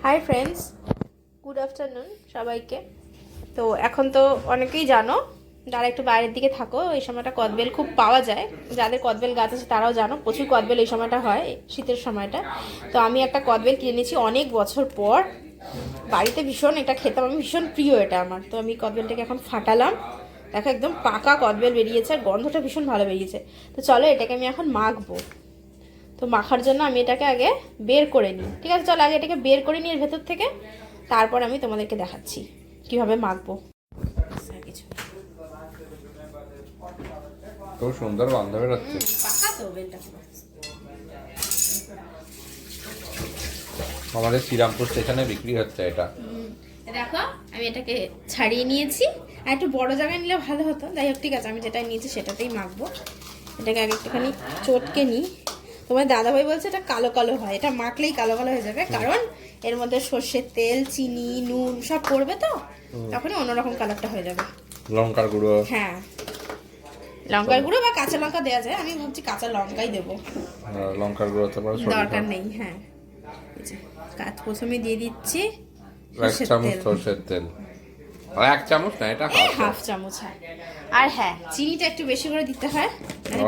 Hi friends, good afternoon সবাইকে। তো এখন তো অনেকেই জানো, যারা একটু বাইরের দিকে থাকো, এই সময়টা কদবেল খুব পাওয়া যায়। যাদের কদবেল গাছ আছে তারাও জানো প্রচুর কদবেল এই সময়টা হয়, শীতের সময়টা। তো আমি একটা কদবেল কিনে নিয়েছি অনেক বছর পর। বাড়িতে ভীষণ এটা খেতাম আমি, ভীষণ প্রিয় এটা আমার। তো আমি কদবেলটাকে এখন ফাটালাম, দেখো একদম পাকা কদবেল বেরিয়েছে আর গন্ধটা ভীষণ ভালো বেরিয়েছে। তো চলো এটাকে আমি এখন মাখবো। তো মাখার জন্য আমি এটাকে আগে বের করে নিই। ঠিক আছে, চলো আগে এটাকে বের করে নিই এর ভেতর থেকে, তারপর আমি তোমাদেরকে দেখাচ্ছি কিভাবে মাখবো। কিছু খুব সুন্দর গন্ধ বেরোচ্ছে। পাকা তো বেলটা আমাদের শ্রীরামপুর স্টেশনে বিক্রি হচ্ছে এটা। দেখো আমি এটাকে ছাড়িয়ে নিয়েছি, আর একটু বড় জায়গায় নিলে ভালো হতো। যাই হোক, ঠিক আছে, আমি যেটা নিয়েছি সেটাতেই মাখবো। এটাকে আগে একটুখানি চটকে নিই। তোমার দাদাভাই বলছে এটা কালো কালো হয়, এটা মাখলেই কালো কালো হয়ে যাবে, কারণ এর মধ্যে সর্ষের তেল, চিনি, নুন সব পড়বে, তো তখনই অন্যরকম কালারটা হয়ে যাবে। লঙ্কার গুঁড়ো, হ্যাঁ লঙ্কার গুঁড়ো বা কাঁচা লঙ্কা দেওয়া যায়, আমি ভাবছি কাঁচা লঙ্কাই দেবো। লঙ্কার গুঁড়ো তো দরকার নেই। হ্যাঁ, প্রথমে দিয়ে দিচ্ছি 1 চামচ সরষের তেল, 1 চামচ না, এটা হাফ চামচ। আর হ্যাঁ, চিনিটা একটু বেশি করে দিতে হয়,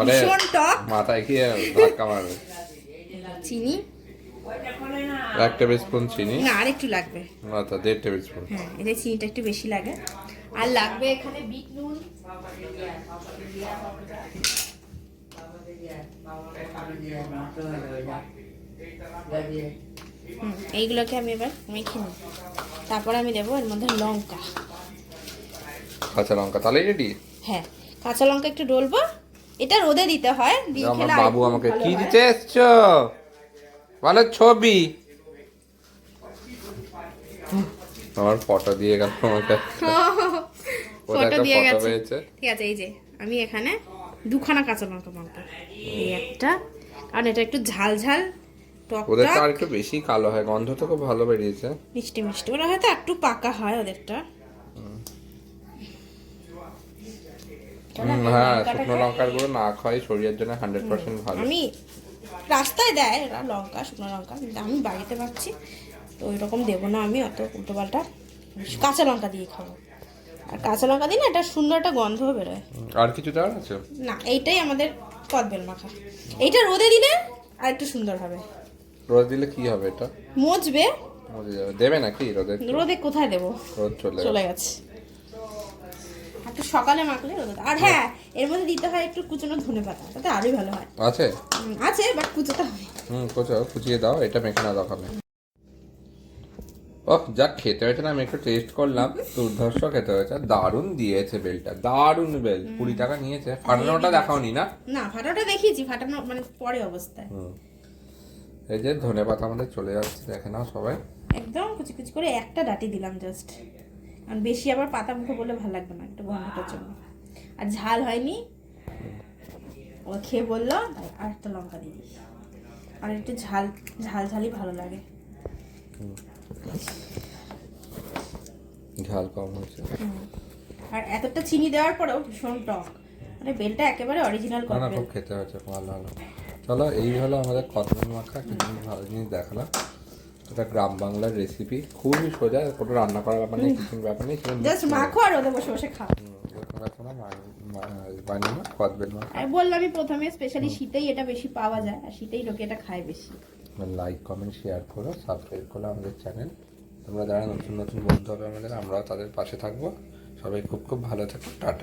ভীষণ টক, মাথায় খেয়ে ধাক্কা মারবে। চিনি 1 টেবিল স্পুন চিনি, না আর একটু লাগবে, আচ্ছা 1.5 টেবিল স্পুন। হ্যাঁ এটা চিনিটা একটু বেশি লাগে। আর লাগবে এখানে বিট নুন, এইগুলোকে আমি এবার মেখে নিই। তারপর আমি দেবো এর মধ্যে লঙ্কা, কাঁচা লঙ্কা, তাহলে রেডি। হ্যাঁ কাঁচা লঙ্কা একটু ডলবো, এটা রোদে দিতে হয়, দিয়ে আমার খেলে বাবু আমাকে কি দিতে এসছো, বলে ছবি। আমার ফটো দিয়ে গেল আমাকে, ফটো দিয়ে গেছে। ঠিক আছে, এই যে আমি এখানে 2খানা কাঁচা লঙ্কা মাখবো, এই একটা, কারণ এটা একটু ঝাল ঝাল টক ওদের তো টক, আর একটু বেশি কালো হয়, গন্ধ তো খুব ভালো বেরিয়েছে, মিষ্টি মিষ্টি। ওরা হয়তো একটু পাকা হয় ওদেরটা। হ্যাঁ, শুকনো লঙ্কার গুঁড়ো না খাওয়াই শরীরের জন্য 100% ভালো। আমি রাস্তায় দেয় এরা লঙ্কা, শুকনো লঙ্কা, কিন্তু আমি বাড়িতে পাচ্ছি, তো ওই রকম দেবো না আমি, অত উল্টো পাল্টা। কাঁচা লঙ্কা দিয়ে খাবো, আর কাঁচা লঙ্কা দিয়ে না একটা সুন্দর একটা গন্ধ বেরোয়। আর কিছু দেওয়ার আছে না, এইটাই আমাদের কদবেল মাখা। এইটা রোদে দিলে আর একটু সুন্দর হবে। রোদ দিলে কি হবে, এটা মজবে। মজে যাবে, দেবে নাকি রোদে? রোদে কোথায় দেবো, রোদ চলে গেছে। একটু সকালে মাখলে রোদে। আর হ্যাঁ, এর মধ্যে দিতে হয় একটু কুচনো ধনেপাতা, তাতে আরোই ভালো হয়। আছে আছে, বাট কুচোতে হবে। কোথাও কুচিয়ে দাও, এটা মেখে না দোকানে। ওহ, যা খেতে হয়েছে না, আমি একটু টেস্ট করলাম, দুর্ধর্ষ খেতে হয়েছে, দারুণ দিয়েছে বেলটা, দারুণ বেল। 20 টাকা নিয়েছে। ফাটানোটা দেখাওনি না? না, ফাটানোটা দেখিয়েছি, ফাটানো মানে পরে অবস্থায়। এই যে ধনেপাতা আমাদের চলে যাচ্ছে, দেখে নাও সবাই। একদম কুচি কুচি করে একটা ডাটি দিলাম জাস্ট, কারণ বেশি আবার পাতা মুখে বলে ভালো লাগবে না, একটু গন্ধটার জন্য। আর ঝাল হয়নি, ও খেয়ে বললো তাই আর একটা লঙ্কা দিয়ে দিই, আর একটু ঝাল ঝাল ঝালই ভালো লাগে। ঝাল কম হয়েছে। আর এতটা চিনি দেওয়ার পরেও ভীষণ টক, মানে বেলটা একেবারে অরিজিনাল না না, কদবেল। খুব খেতে হয়েছে, ভালো ভালো। চলো, এই হলো আমাদের কদবেল মাখা, কিছু ভালো জিনিস দেখালাম। এটা গ্রাম বাংলার রেসিপি, খুবই সোজা, কোনো রান্না করার ব্যাপার নেই, কিছু ব্যাপার নেই, জাস্ট মাখো আর ওদের বসে বসে খাও। বানিয়ে না কদবেল মাখা। আমি বললামই প্রথমে, স্পেশালি শীতেই এটা বেশি পাওয়া যায়, আর শীতেই লোকে এটা খায় বেশি। লাইক কমেন্ট শেয়ার করো, সাবস্ক্রাইব করো আমাদের চ্যানেল। তোমরা যারা নতুন নতুন বন্ধু হবে আমাদের, আমরাও তাদের পাশে থাকবো। সবাই খুব খুব ভালো থাকো, টাটা।